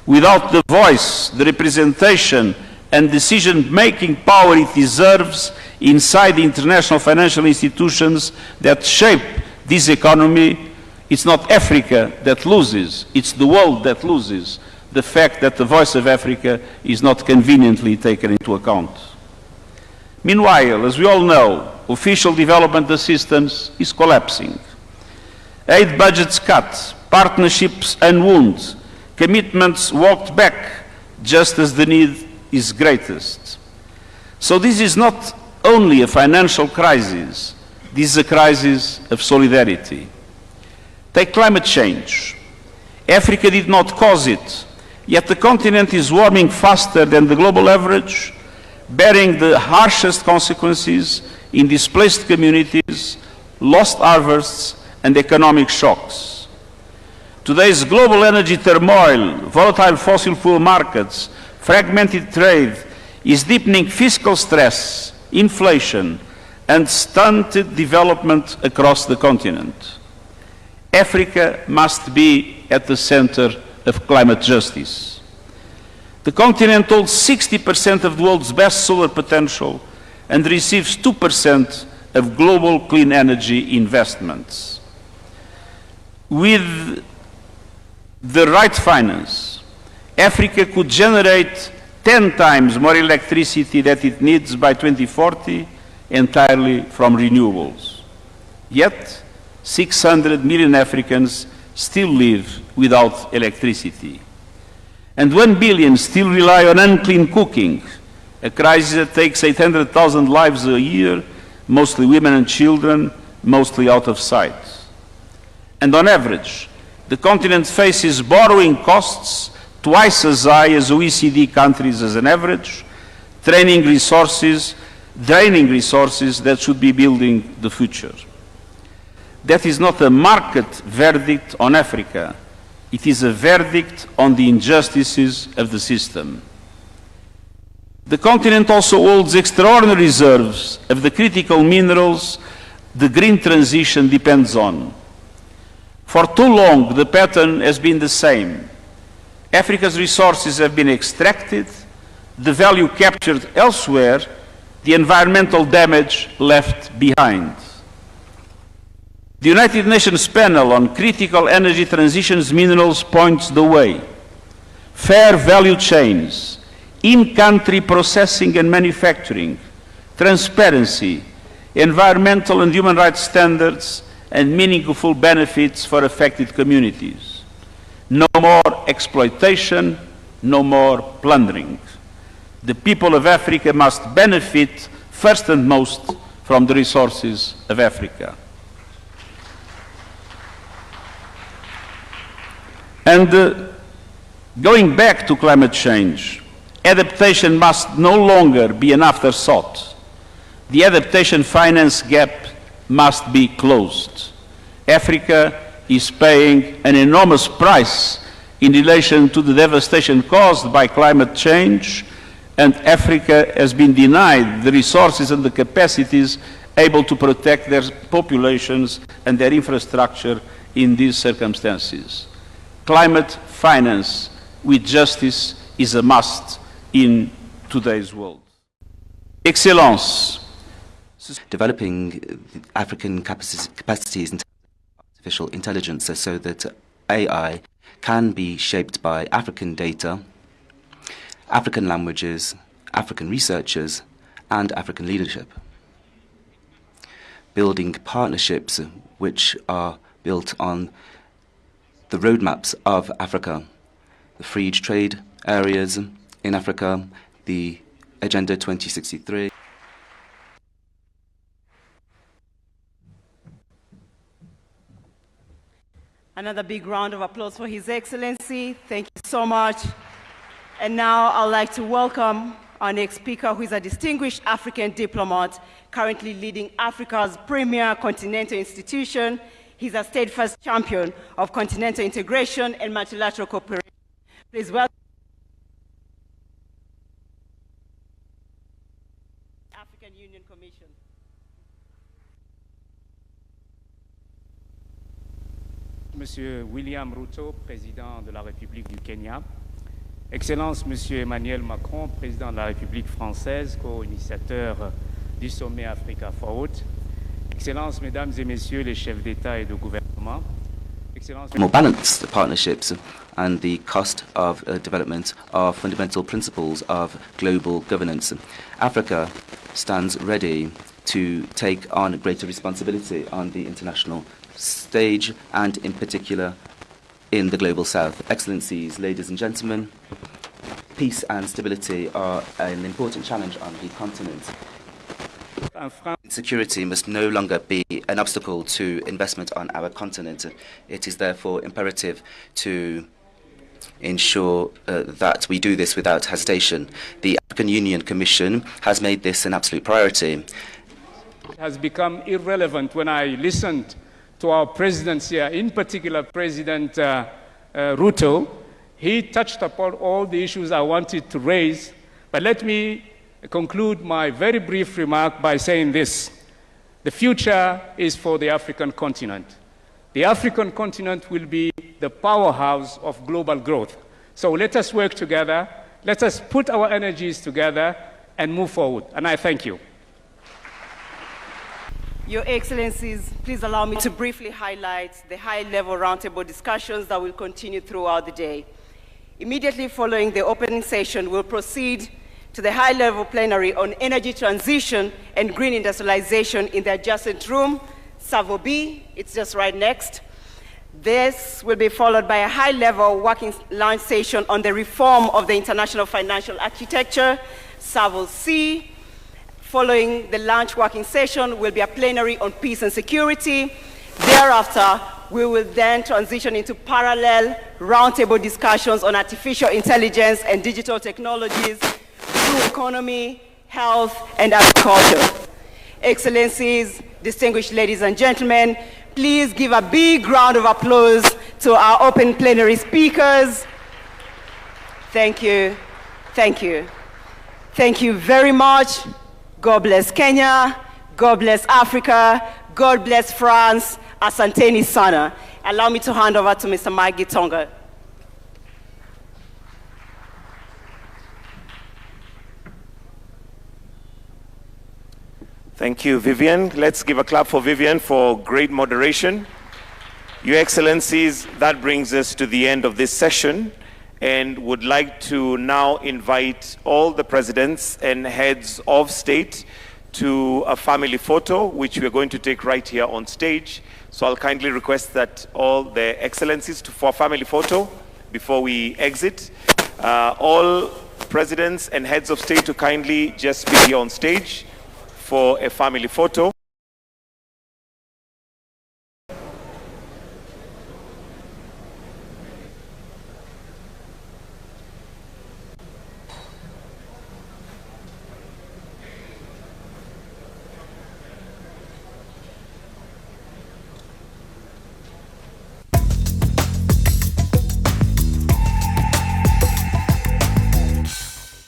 Without the voice, the representation, and decision-making power it deserves inside the international financial institutions that shape this economy, it's not Africa that loses, it's the world that loses the fact that the voice of Africa is not conveniently taken into account. Meanwhile, as we all know, official development assistance is collapsing. Aid budgets cut, partnerships unwound, commitments walked back just as the need is greatest. So this is not only a financial crisis, this is a crisis of solidarity. Take climate change. Africa did not cause it, yet the continent is warming faster than the global average, bearing the harshest consequences in displaced communities, lost harvests, and economic shocks. Today's global energy turmoil, volatile fossil fuel markets, fragmented trade is deepening fiscal stress, inflation, and stunted development across the continent. Africa must be at the center of climate justice. The continent holds 60% of the world's best solar potential and receives 2% of global clean energy investments. With the right finance, Africa could generate 10 times more electricity than it needs by 2040 entirely from renewables. Yet, 600 million Africans still live without electricity. And 1 billion still rely on unclean cooking, a crisis that takes 800,000 lives a year, mostly women and children, mostly out of sight. And on average, the continent faces borrowing costs twice as high as OECD countries as an average, draining resources that should be building the future. That is not a market verdict on Africa. It is a verdict on the injustices of the system. The continent also holds extraordinary reserves of the critical minerals the green transition depends on. For too long, the pattern has been the same. Africa's resources have been extracted, the value captured elsewhere, the environmental damage left behind. The United Nations panel on critical energy transitions minerals points the way. fair value chains, in-country processing and manufacturing, transparency, environmental and human rights standards, and meaningful benefits for affected communities. No more exploitation, no more plundering. The people of Africa must benefit first and most from the resources of Africa. And going back to climate change, adaptation must no longer be an afterthought. The adaptation finance gap must be closed. Africa is paying an enormous price in relation to the devastation caused by climate change, and Africa has been denied the resources and the capacities able to protect their populations and their infrastructure in these circumstances. Climate finance with justice is a must in today's world. Excellence. Developing African capacities in artificial intelligence so that AI can be shaped by African data, African languages, African researchers, and African leadership. Building partnerships which are built on the roadmaps of Africa, the free trade areas in Africa, the Agenda 2063. Another big round of applause for His Excellency. Thank you so much. And now I'd like to welcome our next speaker, who is a distinguished African diplomat, currently leading Africa's premier continental institution. He's a steadfast champion of continental integration and multilateral cooperation. Please welcome the African Union Commission. Monsieur William Ruto, président de la République du Kenya, Excellence Monsieur Emmanuel Macron, président de la République française, co-initiateur du sommet Africa Forward, Excellences, Mesdames et Messieurs les chefs d'État et de gouvernement, Excellences... More balanced partnerships and the cost of development are fundamental principles of global governance. Africa stands ready to take on greater responsibility on the international stage and in particular in the global south. Excellencies, ladies and gentlemen, peace and stability are an important challenge on the continent. Security must no longer be an obstacle to investment on our continent. It is therefore imperative to ensure that we do this without hesitation. The African Union Commission has made this an absolute priority. It has become irrelevant when I listened to our presidents here, in particular President Ruto. He touched upon all the issues I wanted to raise, but let me conclude my very brief remark by saying this. The future is for the African continent. The African continent will be the powerhouse of global growth. So let us work together, let us put our energies together and move forward. And I thank you. Your Excellencies, please allow me to briefly highlight the high-level roundtable discussions that will continue throughout the day. Immediately following the opening session, we'll proceed to the high-level plenary on energy transition and green industrialization in the adjacent room, Savo B. It's just right next. This will be followed by a high-level working lunch session on the reform of the international financial architecture, Savo C. Following the lunch working session will be a plenary on peace and security. Thereafter, we will then transition into parallel roundtable discussions on artificial intelligence and digital technologies, blue economy, health, and agriculture. Excellencies, distinguished ladies and gentlemen, please give a big round of applause to our open plenary speakers. Thank you. Thank you. Thank you very much. God bless Kenya, God bless Africa, God bless France, Asanteni Sana. Allow me to hand over to Mr. Mike Gitonga. Thank you, Vivian. Let's give a clap for Vivian for great moderation. Your Excellencies, that brings us to the end of this session. and would like to now invite all the presidents and heads of state to a family photo, which we're going to take right here on stage. So I'll kindly request that all the excellencies for a family photo before we exit. All presidents and heads of state to kindly just be here on stage for a family photo.